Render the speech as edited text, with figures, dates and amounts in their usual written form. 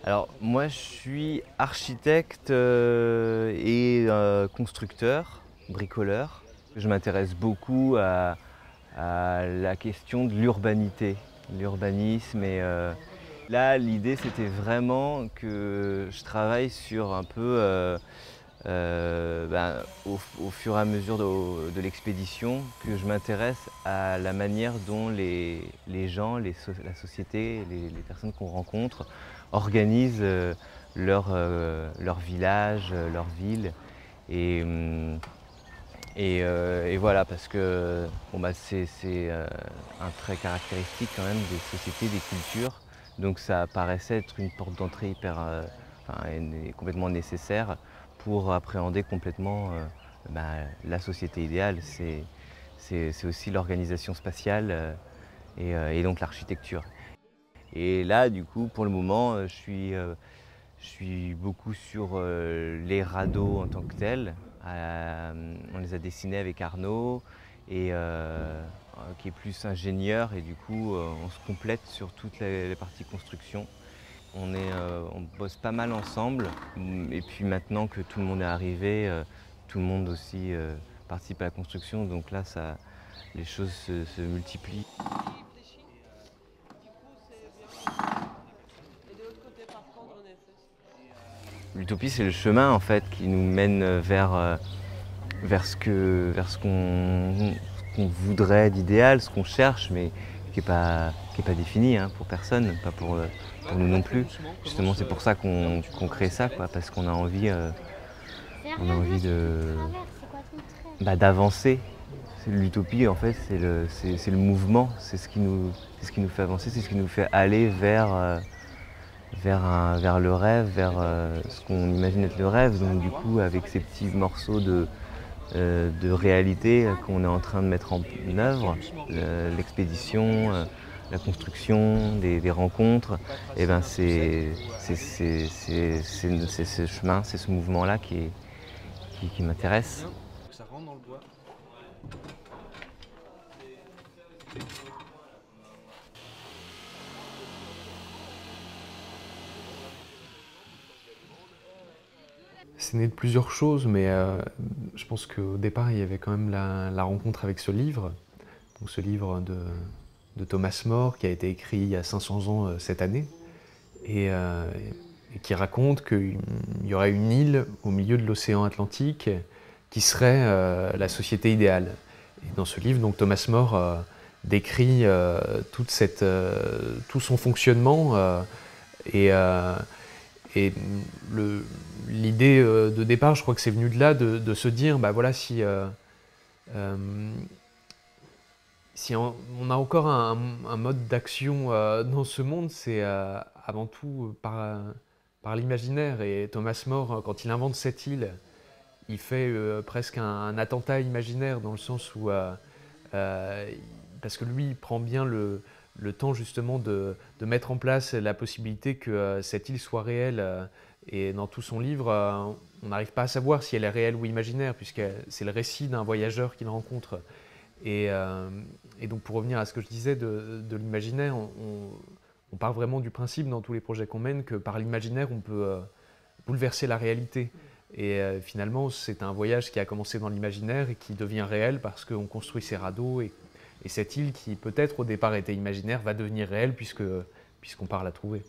Alors moi je suis architecte et constructeur, bricoleur. Je m'intéresse beaucoup à la question de l'urbanité, l'urbanisme là l'idée c'était vraiment que je travaille sur un peu au fur et à mesure de l'expédition que je m'intéresse à la manière dont les gens, la société, les personnes qu'on rencontre organisent leur village, leur ville. Et, hum, et voilà, parce que bon, c'est un trait caractéristique quand même des sociétés, des cultures. Donc ça paraissait être une porte d'entrée complètement nécessaire pour appréhender complètement la société idéale. C'est aussi l'organisation spatiale et donc l'architecture. Et là, du coup, pour le moment, je suis beaucoup sur les radeaux en tant que tels. On les a dessinés avec Arnaud, qui est plus ingénieur, et du coup, on se complète sur toutes les parties construction. On bosse pas mal ensemble, et puis maintenant que tout le monde est arrivé, tout le monde aussi participe à la construction, donc là, les choses se multiplient. L'utopie, c'est le chemin en fait qui nous mène vers ce qu'on voudrait d'idéal, ce qu'on cherche, mais qui est pas défini hein, pour personne, pas pour nous non plus. Justement, c'est pour ça qu'on crée ça, quoi, parce on a envie d'avancer. L'utopie, en fait, c'est le mouvement, c'est ce qui nous fait avancer, c'est ce qui nous fait aller vers le rêve, vers ce qu'on imagine être le rêve. Donc du coup, avec ces petits morceaux de réalité qu'on est en train de mettre en œuvre, l'expédition, la construction, des rencontres, et ben c'est ce chemin, c'est ce mouvement-là qui m'intéresse. Ça rentre dans le bois. C'est né de plusieurs choses, mais je pense qu'au départ, il y avait quand même la rencontre avec ce livre. Donc ce livre de Thomas More, qui a été écrit il y a 500 ans cette année, et qui raconte qu'il y aurait une île au milieu de l'océan Atlantique qui serait la société idéale. Et dans ce livre, donc, Thomas More décrit tout son fonctionnement et, euh, et l'idée de départ, je crois que c'est venu de là, de se dire, bah voilà, euh, si on a encore un mode d'action dans ce monde, c'est avant tout par l'imaginaire. Et Thomas More, quand il invente cette île, il fait presque un attentat imaginaire dans le sens où, euh, parce que lui, il prend bien le temps justement de mettre en place la possibilité que cette île soit réelle. Et dans tout son livre, on n'arrive pas à savoir si elle est réelle ou imaginaire, puisque c'est le récit d'un voyageur qu'il rencontre. Et, euh, et donc pour revenir à ce que je disais de l'imaginaire, on part vraiment du principe dans tous les projets qu'on mène que par l'imaginaire, on peut bouleverser la réalité. Et finalement, c'est un voyage qui a commencé dans l'imaginaire et qui devient réel parce qu'on construit ces radeaux et cette île qui peut-être au départ était imaginaire va devenir réelle puisqu'on part la trouver.